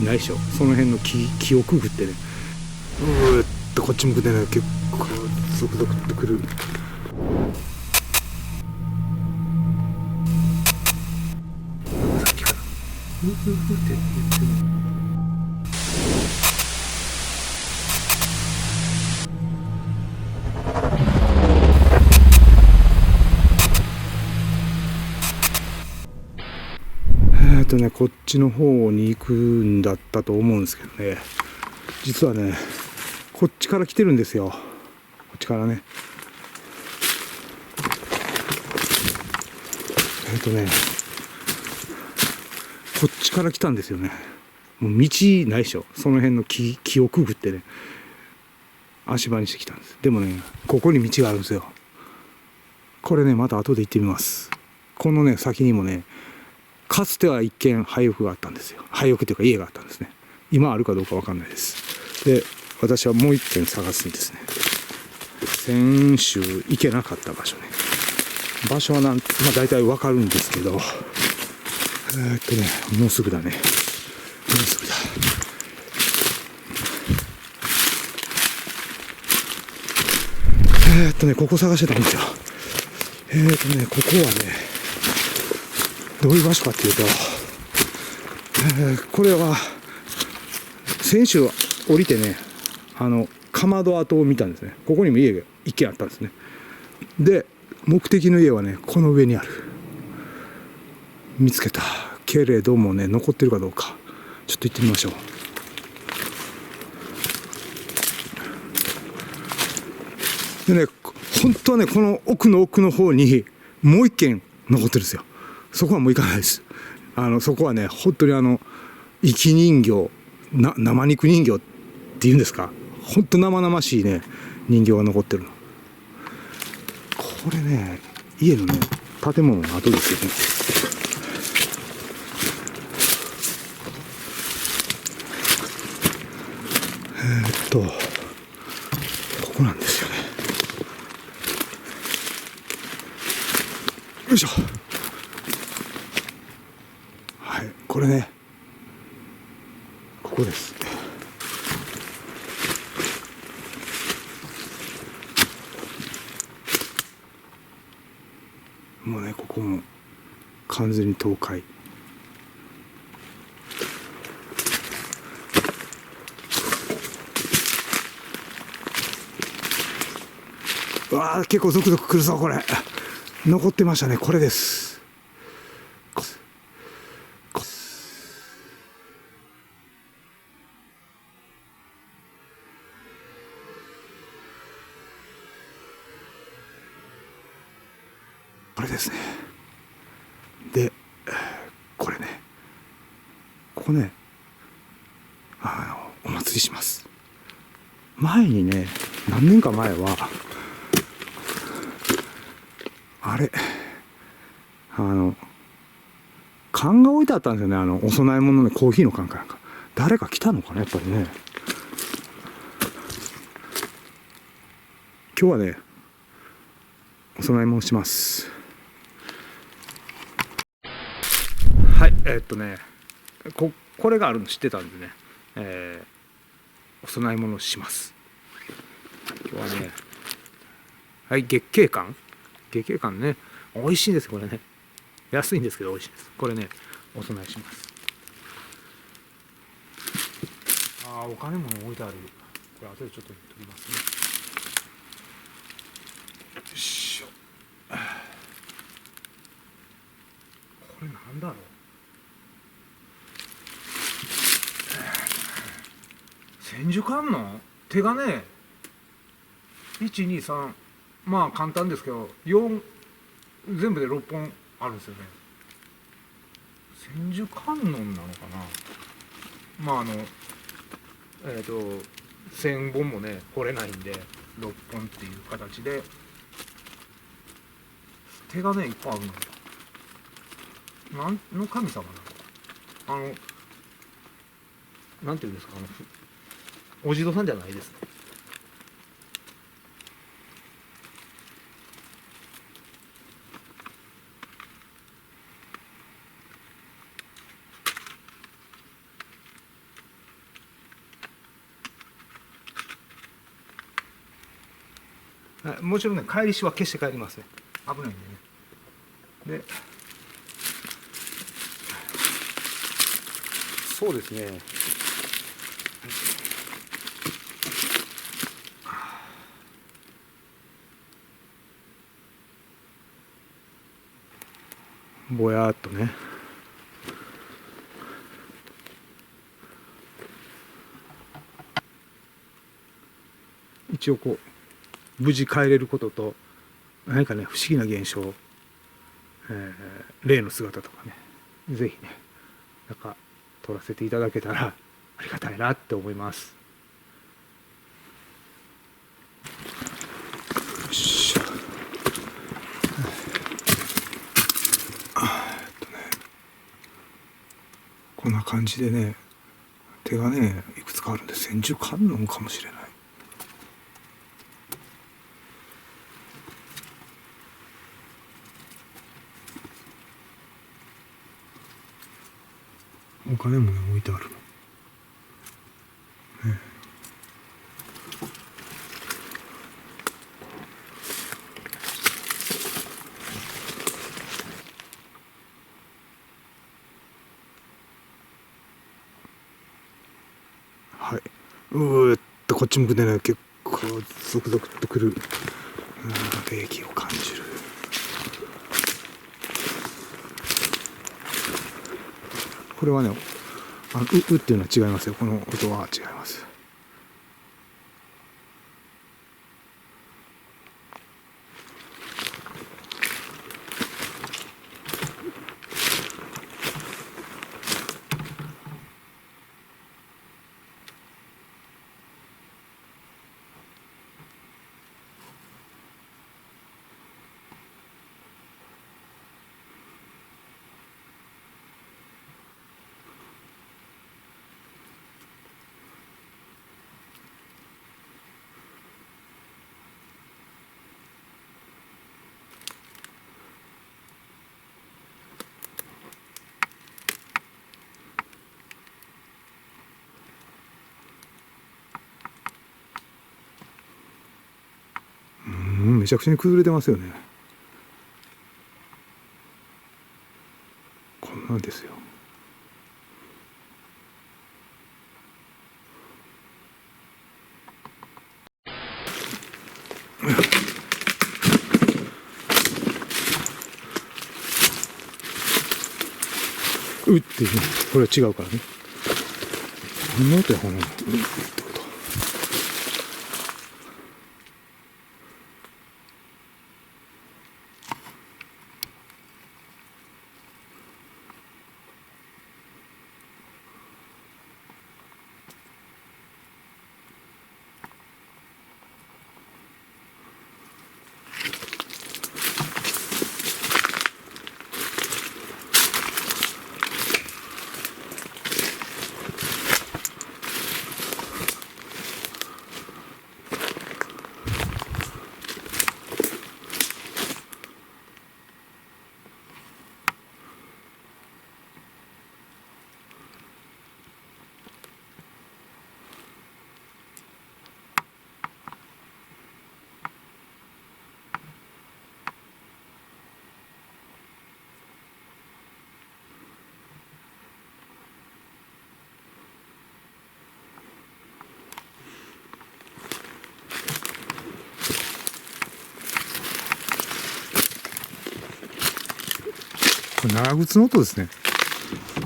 ないでしょ、その辺の木をくぐってね、うーっとこっち向くでね、結構続々と来る。さっきからフーフーフーって言ってる。こっちの方に行くんだったと思うんですけどね、実はね、こっちから来てるんですよ。こっちからね。こっちから来たんですよね。もう道ないでしょ、その辺の木をくぐってね、足場にしてきたんです。でもね、ここに道があるんですよ。これね、また後で行ってみます。このね、先にもね、かつては一軒廃屋があったんですよ。廃屋というか家があったんですね。今あるかどうかわかんないです。で、私はもう一軒探すんですね。先週行けなかった場所ね。場所は大体わかるんですけど、もうすぐだね。もうすぐだ。ここ探してたんですよ。ここはね、どういう場所かっていうと、これは、先週降りてね、かまど跡を見たんですね。ここにも家が一軒あったんですね。で、目的の家はね、この上にある。見つけたけれどもね、残ってるかどうか。ちょっと行ってみましょう。でね、本当はね、この奥の奥の方にもう一軒残ってるんですよ。そこはもう行かないです。そこはね、本当に生き人形、生肉人形っていうんですか。本当生々しいね、人形が残ってるの。これね、家のね、建物の跡ですよね。ここなんですよね。よいしょ。はい、これね、ここです。もうね、ここも完全に倒壊。うわあ、結構ゾクゾクくるぞこれ。残ってましたね、これです。これですね。で、これね、ここね、お祭りします。前にね、何年か前はあれ、缶が置いてあったんですよね。お供え物のコーヒーの缶かなんか。誰か来たのかな、やっぱりね。今日はね、お供え物します。はい、これがあるの知ってたんでね、お供え物します。今日はね、はい、月桂冠ね、美味しいんですこれね。安いんですけど美味しいです。これね、お供えします。お金も置いてある。これ後でちょっと取りますね。よいしょ。これなんだろう。千手観音手がね、123、まあ簡単ですけど4、全部で6本あるんですよね。千手観音なのかな。まあ1000本もね掘れないんで6本っていう形で、手がねいっぱいあるのよ。なんの神様なの。なんていうんですか、お地蔵さんじゃないですね。もちろんね、帰りしは消して帰りますね。危ないんでね。で、そうですね。ぼやーっとね。一応こう無事帰れることと、何かね不思議な現象、例の姿とかね、ぜひねなんか撮らせていただけたらありがたいなって思います。よしゃ。こんな感じでね、手がねいくつかあるんで千手観音かもしれない。お金もね置いてあるの。はい。うーっとこっち向くでね結構続々とくる冷気を感じる。これはねうっていうのは違いますよ。この音は違います。めちゃくちゃに崩れてますよね。こんなんですよ。うっていうね、これは違うからね。何の音やこのってこと。これ長靴の音ですね。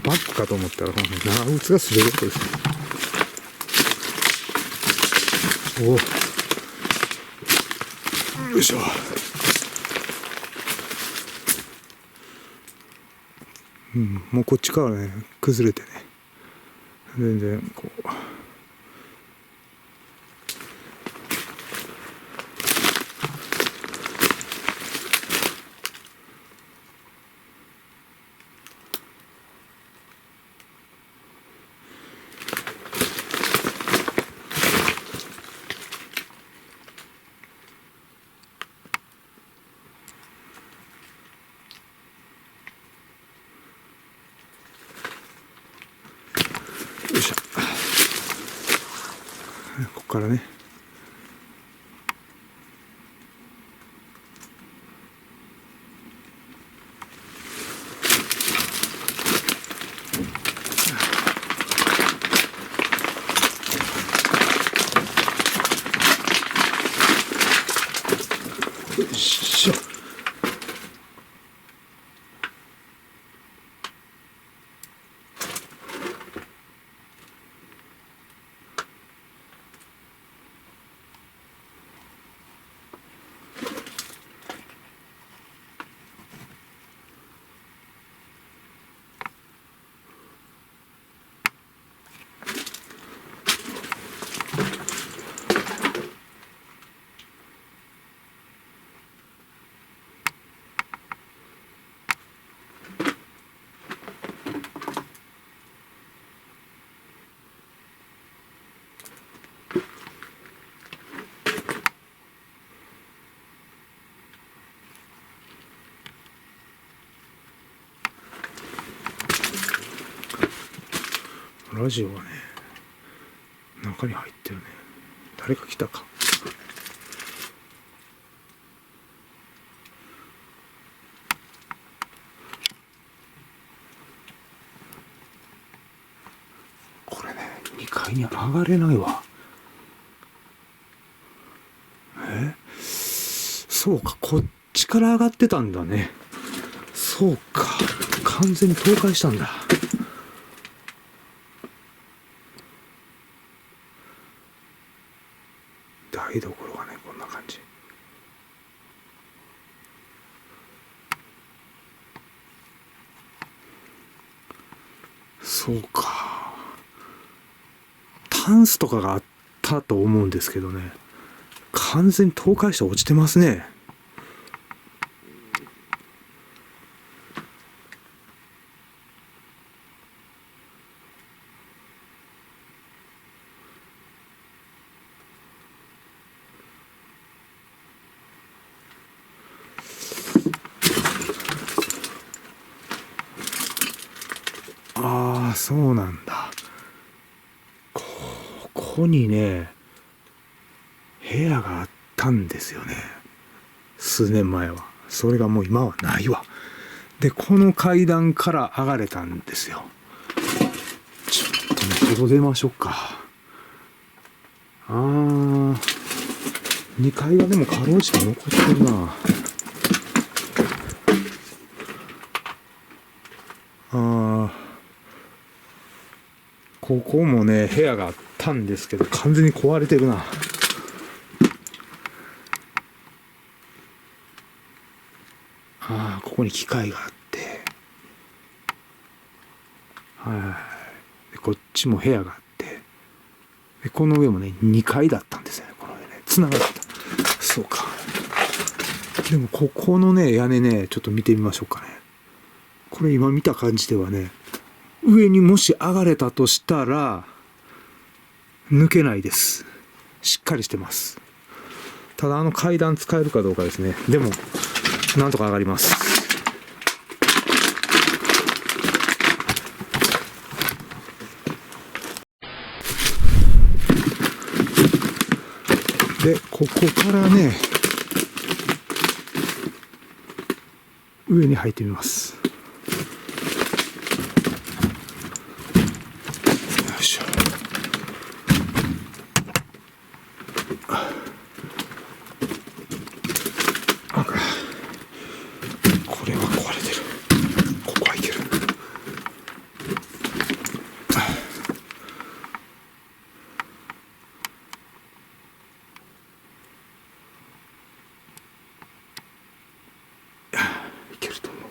バッグかと思ったら長靴が滑る音ですね。おお、よいしょ。もうこっちからね崩れてね、全然こう。よいしょ。ここからねよいしょ。ラジオがね、中に入ってるね。誰か来たか。これね、2階に上がれないわ。そうか、こっちから上がってたんだね。そうか、完全に倒壊したんだ。台所がね、こんな感じ。そうか。タンスとかがあったと思うんですけどね。完全に倒壊して落ちてますね。ああ、そうなんだ。ここにね、部屋があったんですよね。数年前は。それがもう今はないわ。で、この階段から上がれたんですよ。ちょっとね、外出ましょうか。2階はでもかろうじて残ってるな。ここもね、部屋があったんですけど、完全に壊れてるな。ここに機械があって。でこっちも部屋があって。でこの上もね、2階だったんですよね。この上ね、繋がってた。そうか。でも、ここのね、屋根ね、ちょっと見てみましょうかね。これ今見た感じではね、上にもし上がれたとしたら、抜けないです。しっかりしてます。ただ階段使えるかどうかですね。でも、なんとか上がります。で、ここからね、上に入ってみます。よいしょ。これは壊れてる。ここはいける。いけると思う。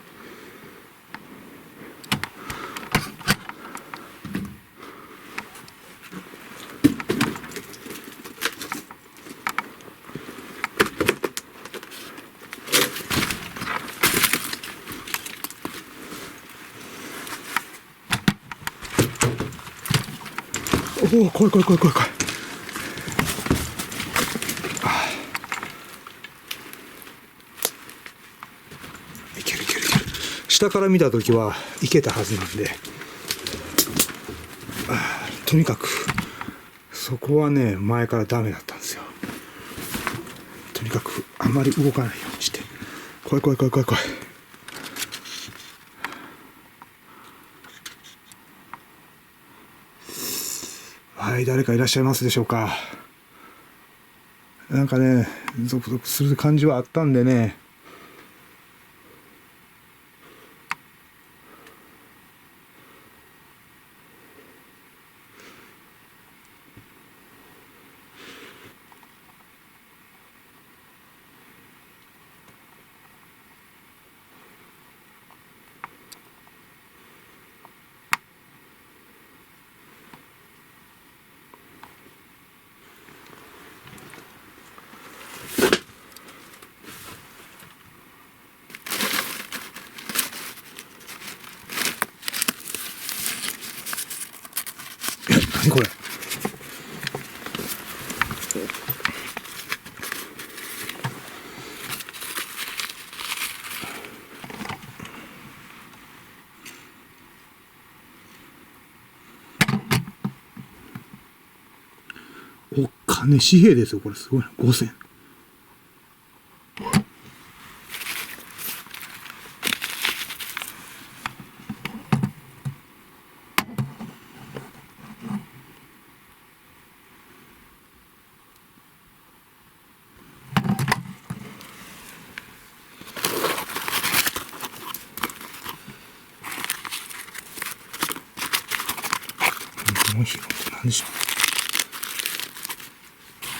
おお、怖い怖い怖い怖い怖い。いけるいけるいける。下から見たときはいけたはずなんで、とにかくそこはね、前からダメだったんですよ。とにかくあんまり動かないようにして。怖い怖い怖い怖い怖い。はい、誰かいらっしゃいますでしょうか。なんかね、ゾクゾクする感じはあったんでね。何これ。お金紙幣ですよ、これすごいな。5000。この広って何でしょう。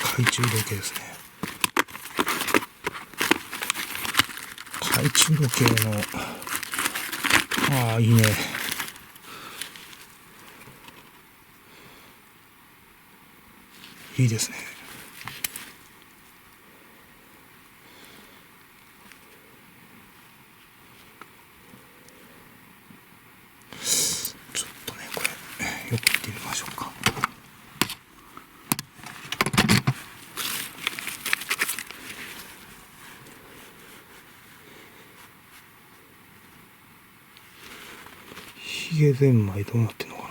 懐中時計ですね。懐中時計の、ああ、いいね。いいですね。ちょっとね、これ、よく見てみましょうか。ヒゲゼンマイどうなってんのかな。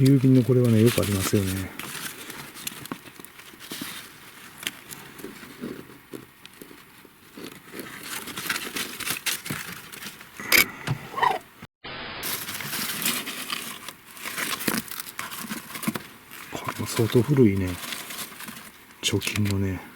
郵便のこれはね、よくありますよね。これも相当古いね。貯金のね。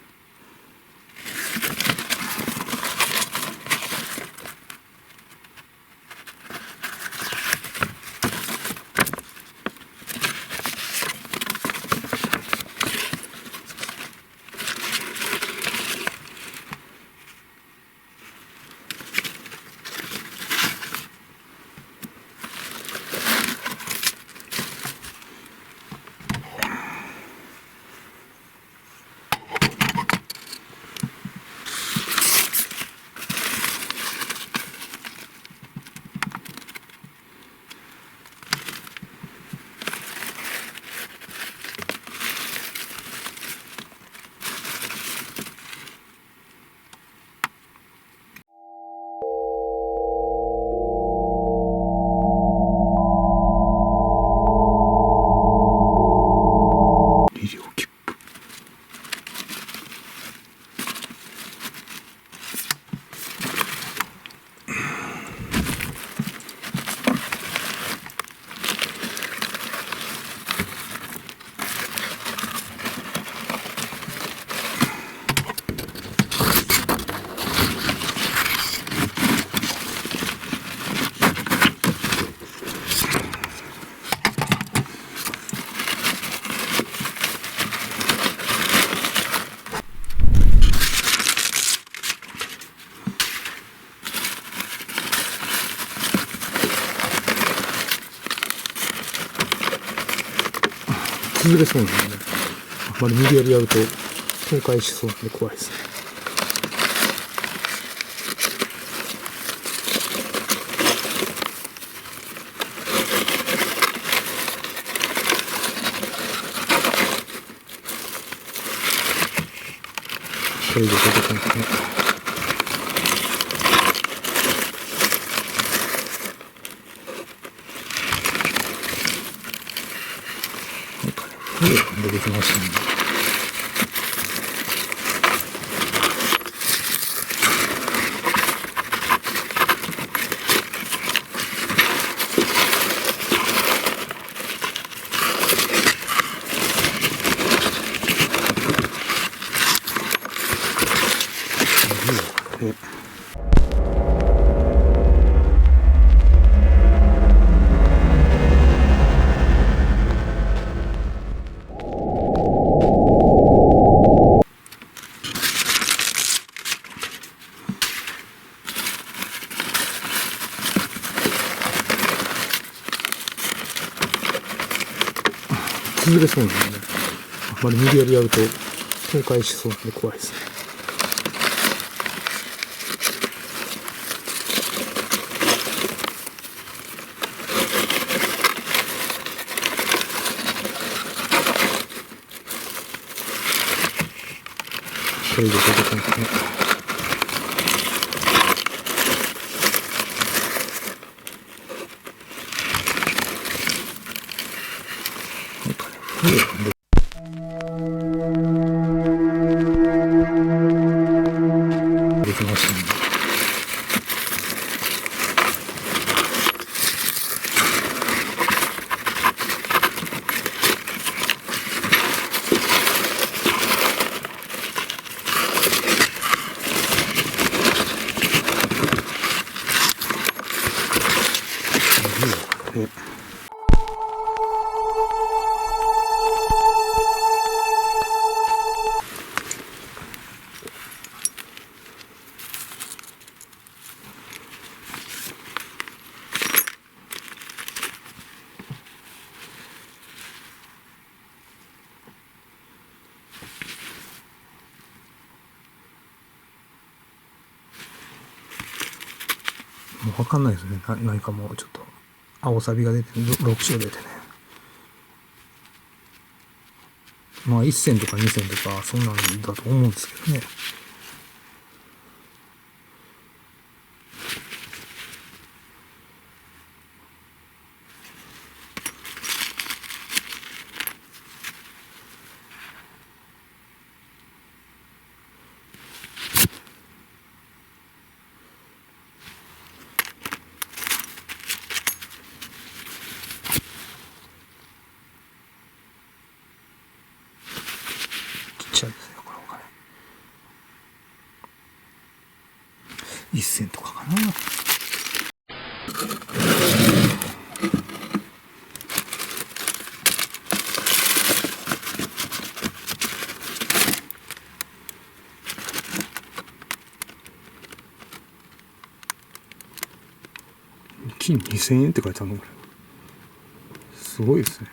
崩れそうなんでね、あんまり無理やりやると倒壊しそうなんで怖いですね。これで出てきますね。なんかね、笛が出てきましたね。崩れそうなんでね、あんまり無理やりやると倒壊しそうなんで怖いですね。これで出てきますね。なんかね、笛が出てきましたね。もう分かんないですね。何かもうちょっと青サビが出て、6章出てね。まあ1銭とか2銭とかそんなんだと思うんですけどね。ちっちゃいですね、このお金。1銭とかかな。金2000円って書いてあるのこれ。すごいですね。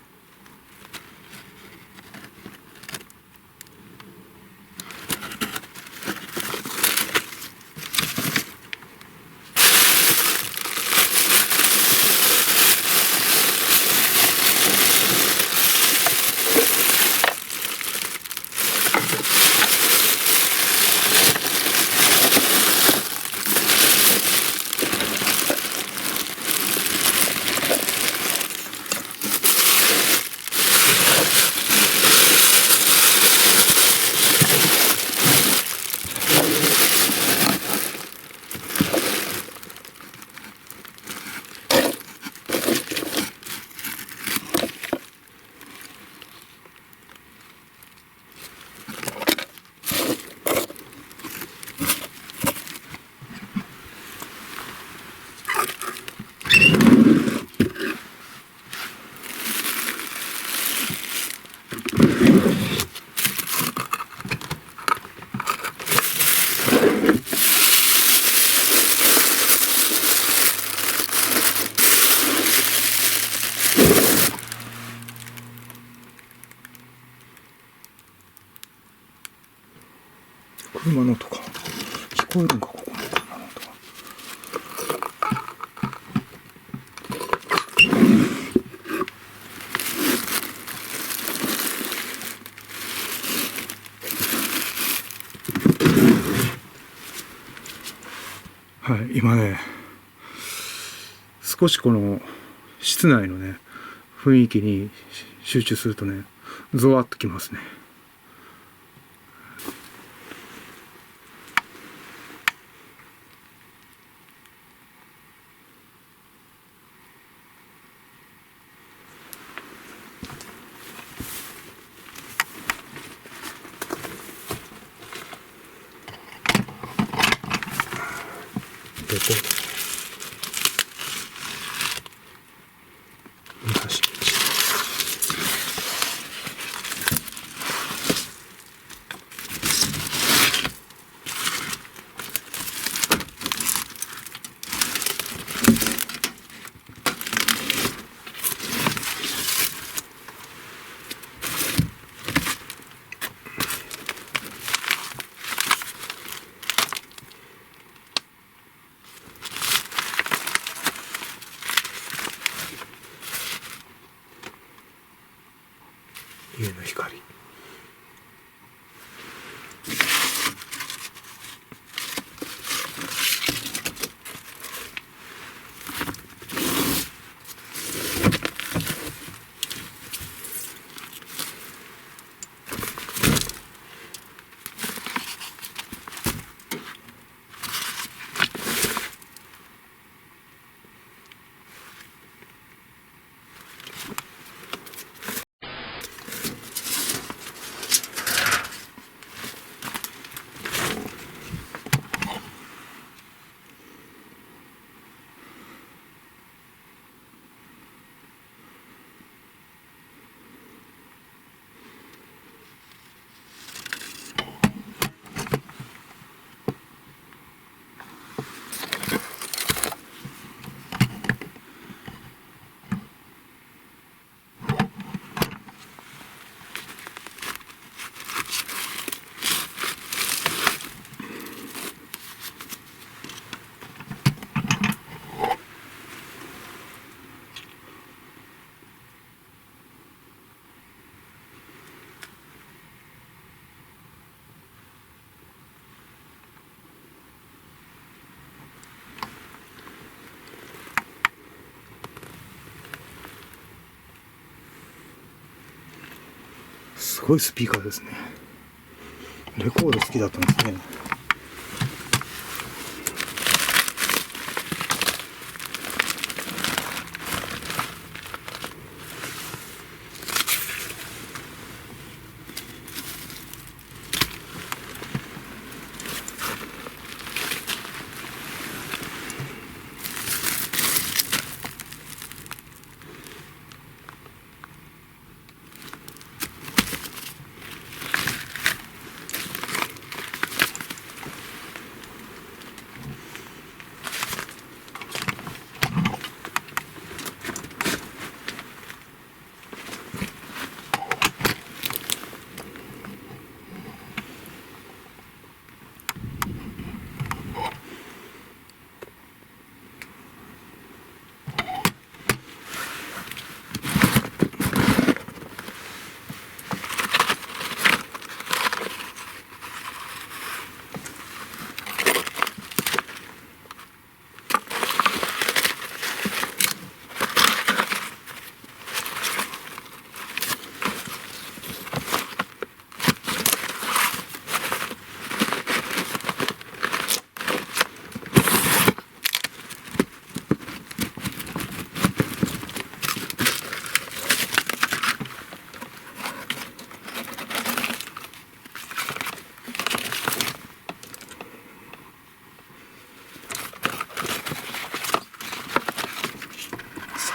こえるんか、ここの車の音が。はい、今ね、少しこの室内のね、雰囲気に集中するとね、ゾワッときますね。どこ？昔道。家の光。すごいスピーカーですね。レコード好きだったんですね。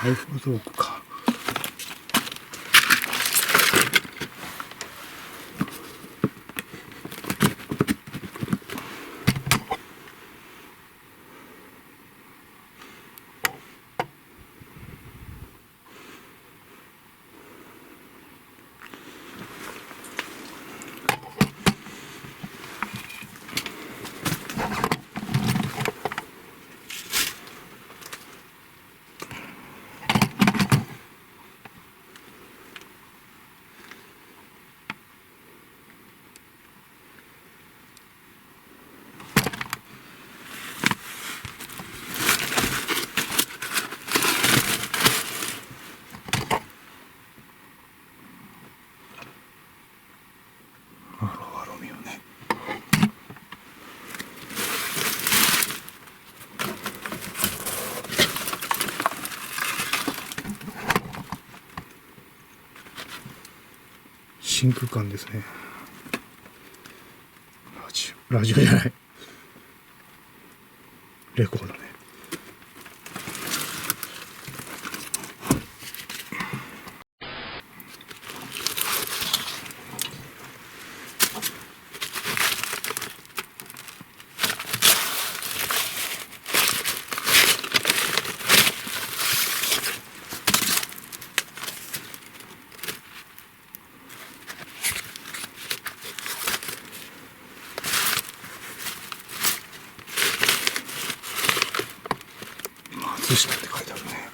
財布道具か。真空管ですね。ラジオじゃない、レコードね。松下って書いてあるね。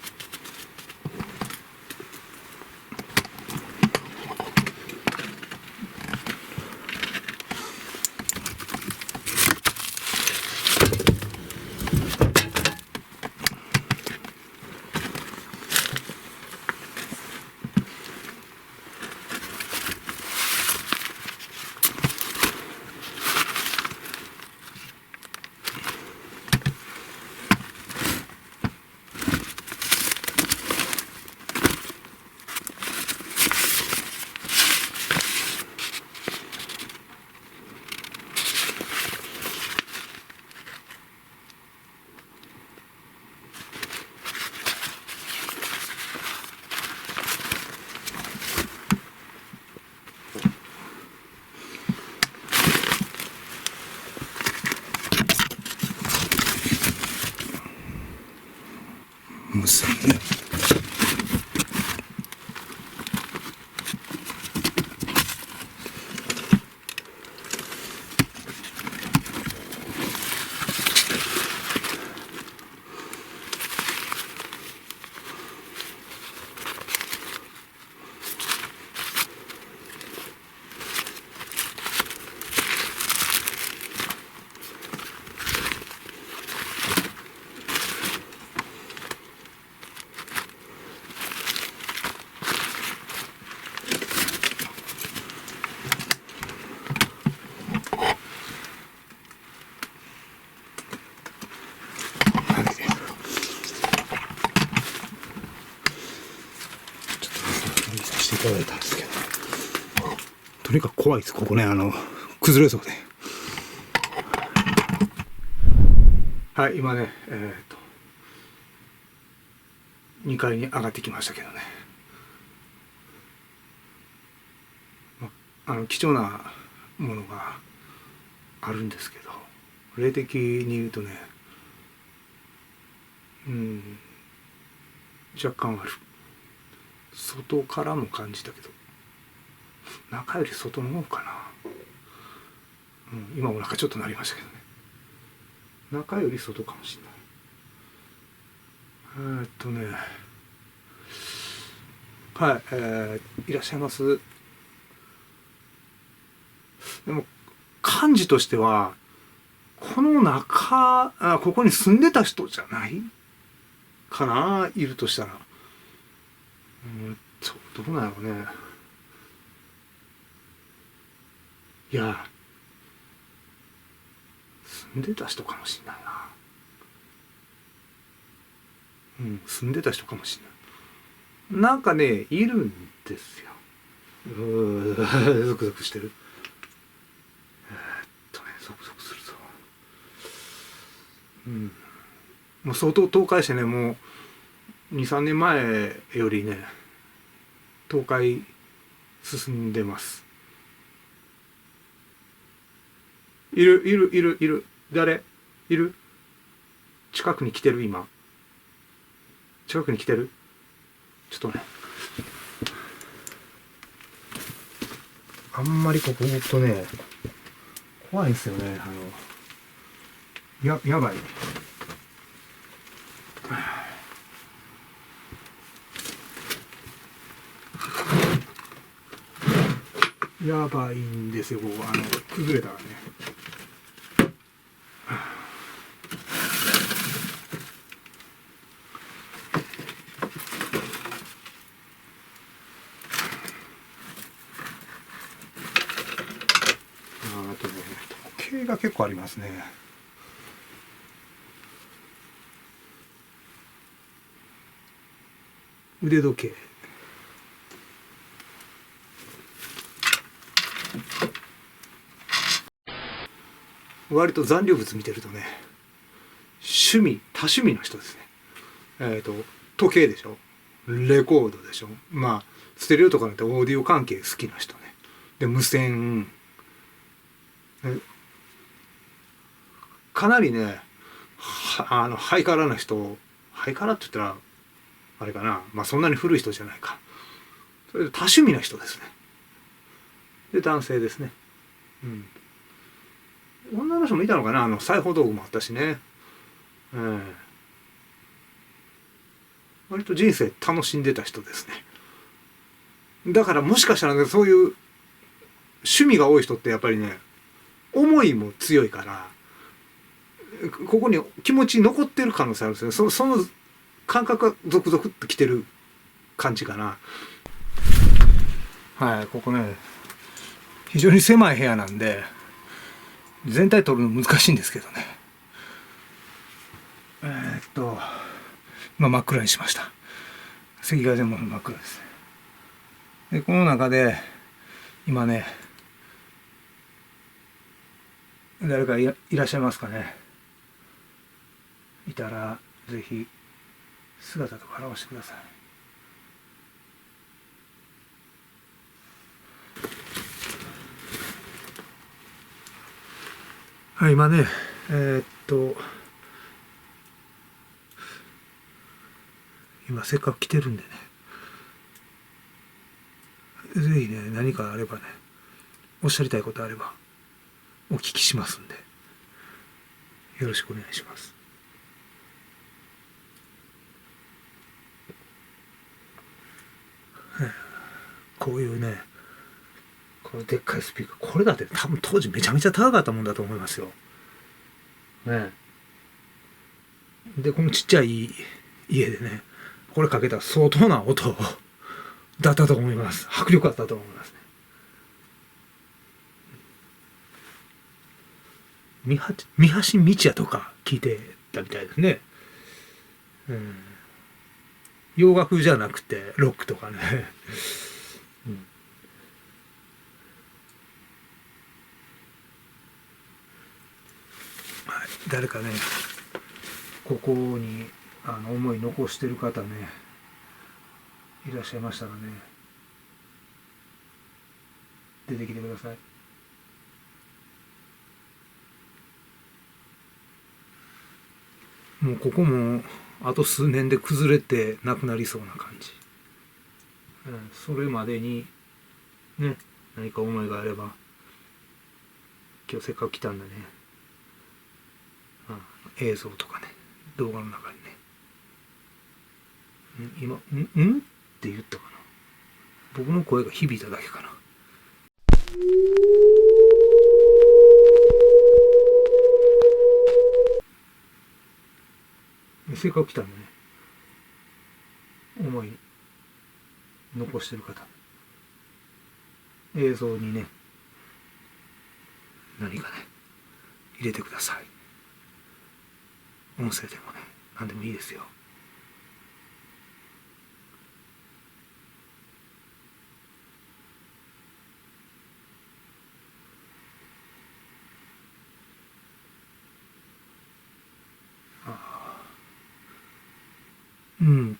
無線ね。いただいたんですけど、とにかく怖いです。ここね、崩れそうで。はい、今ね、2階に上がってきましたけどね、貴重なものがあるんですけど、霊的に言うとね、若干ある。外からも感じたけど、中より外の方かな。今もなんかちょっとなりましたけどね。中より外かもしれない。はい、いらっしゃいます。でも感じとしては、このここに住んでた人じゃないかな、いるとしたら。どうなのね。いや、住んでた人かもしれないな。住んでた人かもしれない。なんかね、いるんですよ。ゾクゾクしてる。ゾクゾクするぞ。もう相当倒壊してね、もう2、3年前よりね、倒壊進んでます。いる。誰いる？近くに来てる？今。近くに来てる？ちょっとね。あんまりここほんとね、怖いんですよね。やばい。やばいんですよ、ここ。崩れたらね。時計が結構ありますね。腕時計。割と残留物見てるとね、多趣味の人ですね。時計でしょ、レコードでしょ、まあステレオとかだとオーディオ関係好きな人ね。で無線、かなりね、ハイカラな人、ハイカラって言ったらあれかな、まあそんなに古い人じゃないか。それで多趣味な人ですね。で男性ですね。女の人もいたのかな、裁縫道具もあったしね。割と人生楽しんでた人ですね。だからもしかしたらね、そういう趣味が多い人ってやっぱりね、思いも強いから、ここに気持ち残ってる可能性あるんですよ。その感覚がゾクゾクっときてる感じかな。はい、ここね、非常に狭い部屋なんで、全体撮るの難しいんですけどね。今真っ暗にしました。赤外線も真っ暗ですね。で、この中で、今ね、誰かいらっしゃいますかね。いたら、ぜひ、姿とか現してください。はい、今ね、今せっかく来てるんでね、ぜひね、何かあればね、おっしゃりたいことあれば、お聞きしますんで、よろしくお願いします。こういうね、このでっかいスピーカー、これだって多分当時めちゃめちゃ高かったもんだと思いますよ。ね。で、このちっちゃい家でね、これかけたら相当な音だったと思います。迫力あったと思いますね。三橋道也とか聞いてたみたいですね。洋楽じゃなくてロックとかね。はい、誰かね、ここに思い残してる方ね、いらっしゃいましたらね、出てきてください。もうここもあと数年で崩れてなくなりそうな感じ。それまでにね、何か思いがあれば、今日せっかく来たんだね、映像とかね、動画の中にね、今、って言ったかな。僕の声が響いただけかな。せっかく来たんだね、思い残してる方、映像にね、何かね、入れてください。音声でもね、何でもいいですよ。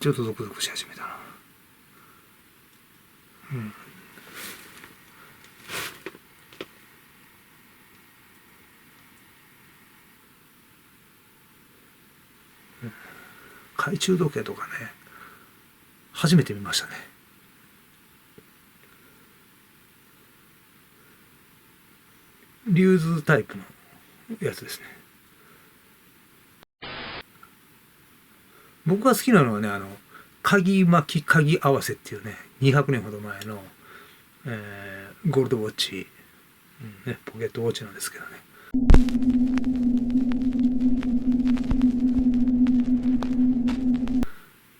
ちょっとゾクゾクし始めたな。懐中時計とかね、初めて見ましたね。リューズタイプのやつですね。僕が好きなのはね、鍵巻き鍵合わせっていうね、200年ほど前の、ゴールドウォッチ、ポケットウォッチなんですけどね。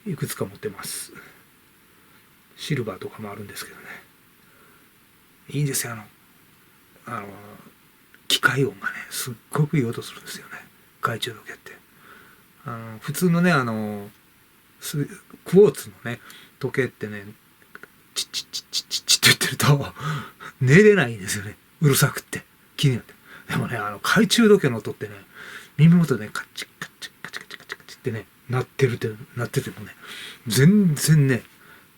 いくつか持ってます。シルバーとかもあるんですけどね。いいんですよ、機械音がね、すっごくいい音するんですよね。懐中時計って。普通のね、クォーツのね、時計ってね、チッチッチッチッチッチッって言ってると、寝れないんですよね。うるさくって。気になって。でもね、懐中時計の音ってね、耳元でカチッカチッカチッカチッカチッカチッってね、鳴っててもね、全然ね、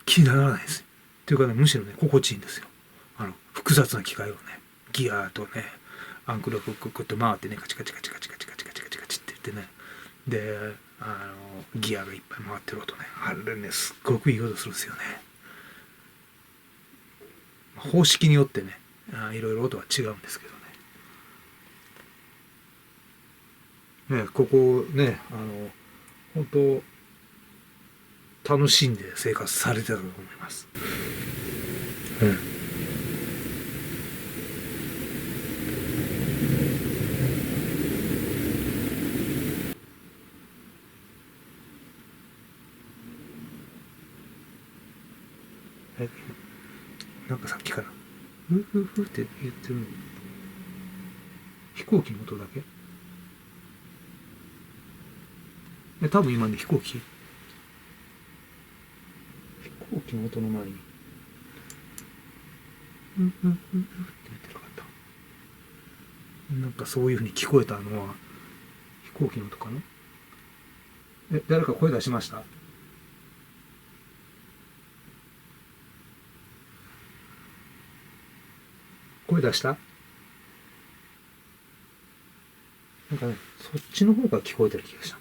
気にならないです。っていうかね、むしろね、心地いいんですよ。複雑な機械をね、ギアとね、アンクルをクッと回ってね、カチカチカチカチカチカチカチカチカチって言ってね、で、ギアがいっぱい回ってる音ね、あれね、すっごくいい音するんですよね。方式によってね、いろいろ音は違うんですけどね。ね、ここね、本当楽しんで生活されてたと思います。うん。なんかさっきからフーフーフーって言ってるの飛行機の音だけ？多分今ね、飛行機の音の前にフーフーフーフーって言ってなかった？なんかそういうふうに聞こえたのは飛行機の音かな？誰か声出しました？声出した？なんかね、そっちの方が聞こえてる気がした。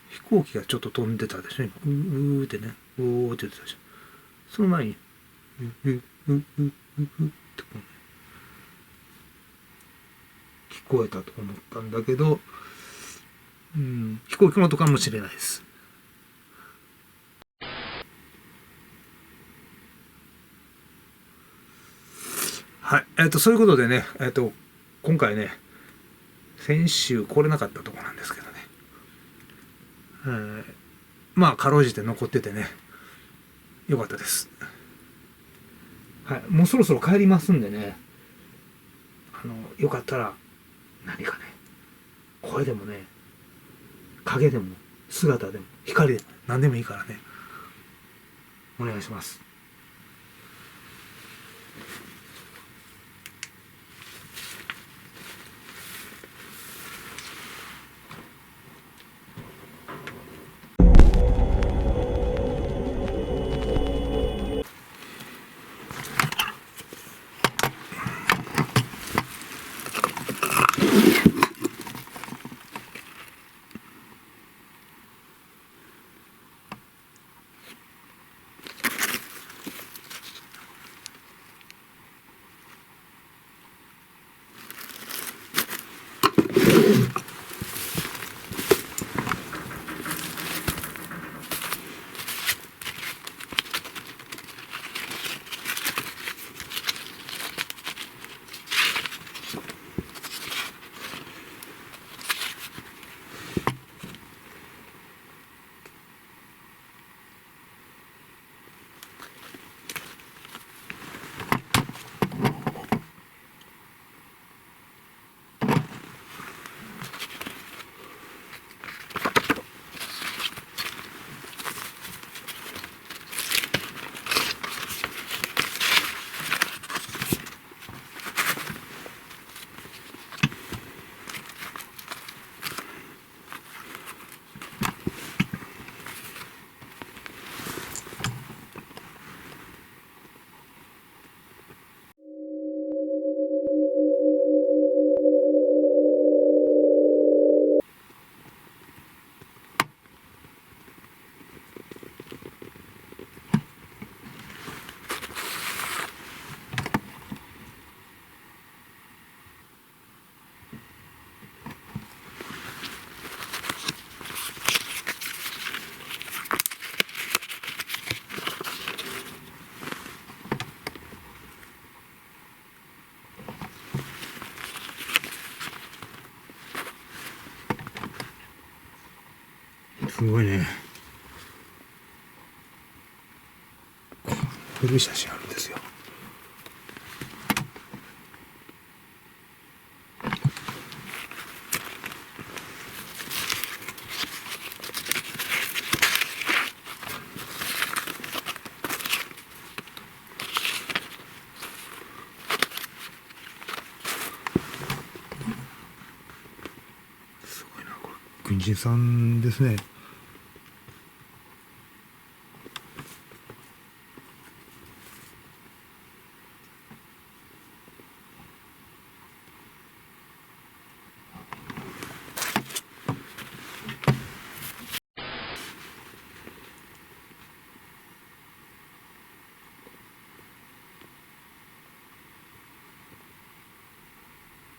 飛行機がちょっと飛んでたでしょ、今。うーってね、おーって言ってたでしょ。その前に、ってこうね、聞こえたと思ったんだけど、飛行機の音かもしれないです。はい。そういうことでね、今回ね、先週来れなかったとこなんですけどね。まあ、かろうじて残っててね、よかったです。はい。もうそろそろ帰りますんでね、よかったら、何かね、声でもね、影でも、姿でも、光でも、何でもいいからね、お願いします。すごいね。古い写真あるんですよ。軍人さんですね。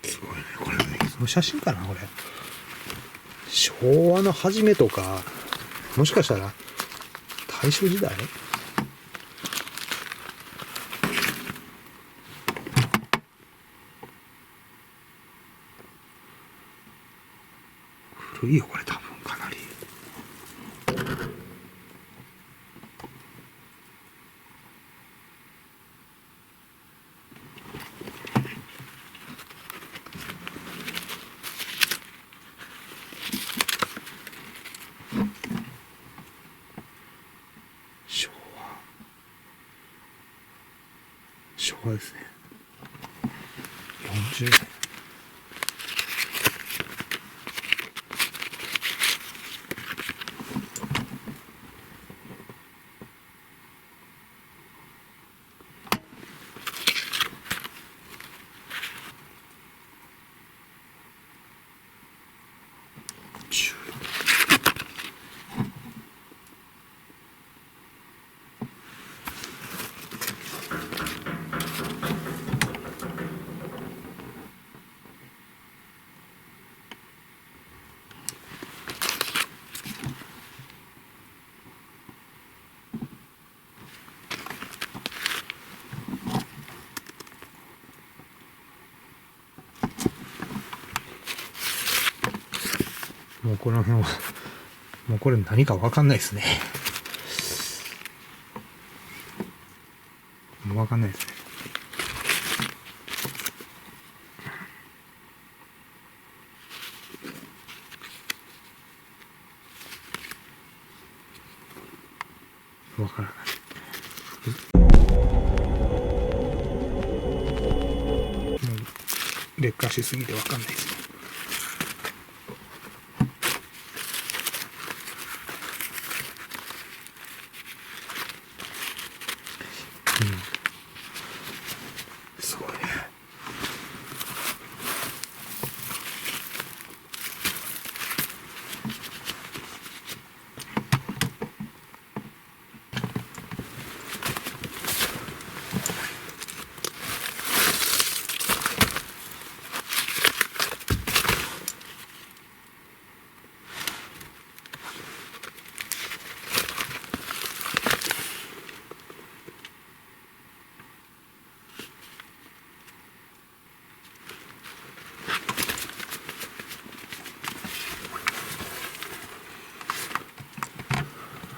すごいね、これね。その写真かな、これ。昭和の初めとか、もしかしたら大正時代。古いよ、これ多分かなり。昭和ですね。40年。もうこの辺は、もうこれ何かわかんないですね。もうわかんないですね。わからない。もう劣化しすぎてわかんないですね。すごいね。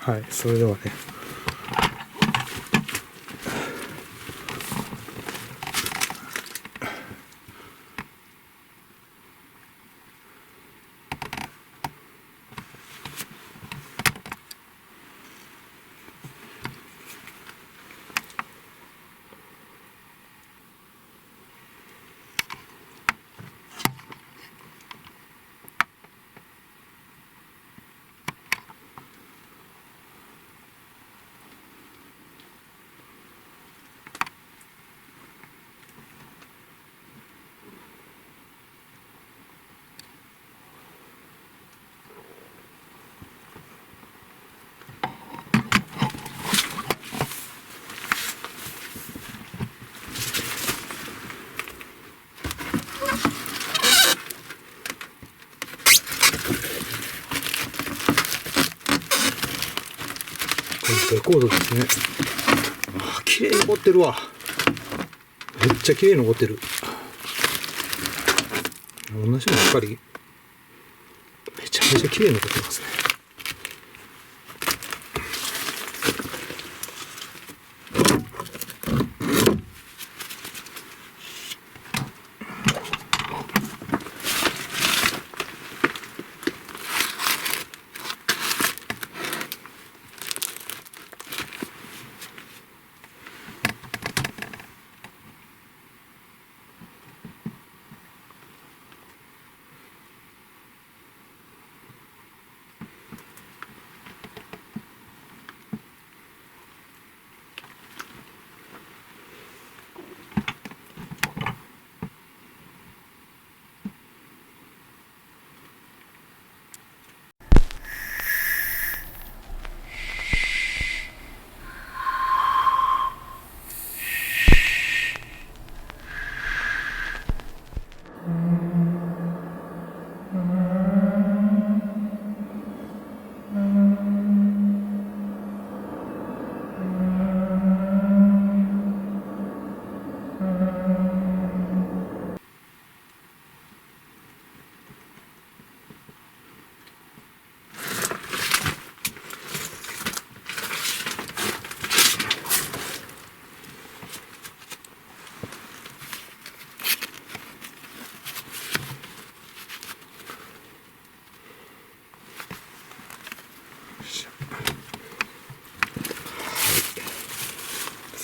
はい、それではね。レコードですね。ああ、綺麗に残ってるわ。めっちゃ綺麗に残ってる。同じのばっかり。めちゃめちゃ綺麗に残ってますね。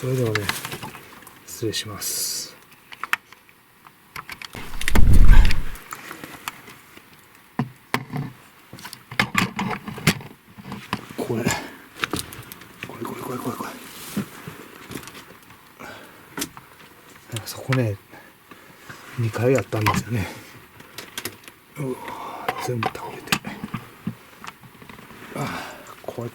それではね、失礼します。これそこね、2階やったんですよね。全部倒れて、怖い。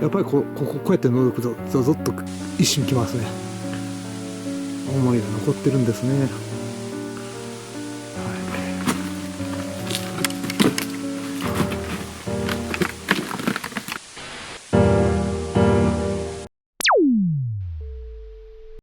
やっぱりこうやって覗くとゾゾッと一瞬きますね。思いが残ってるんですね。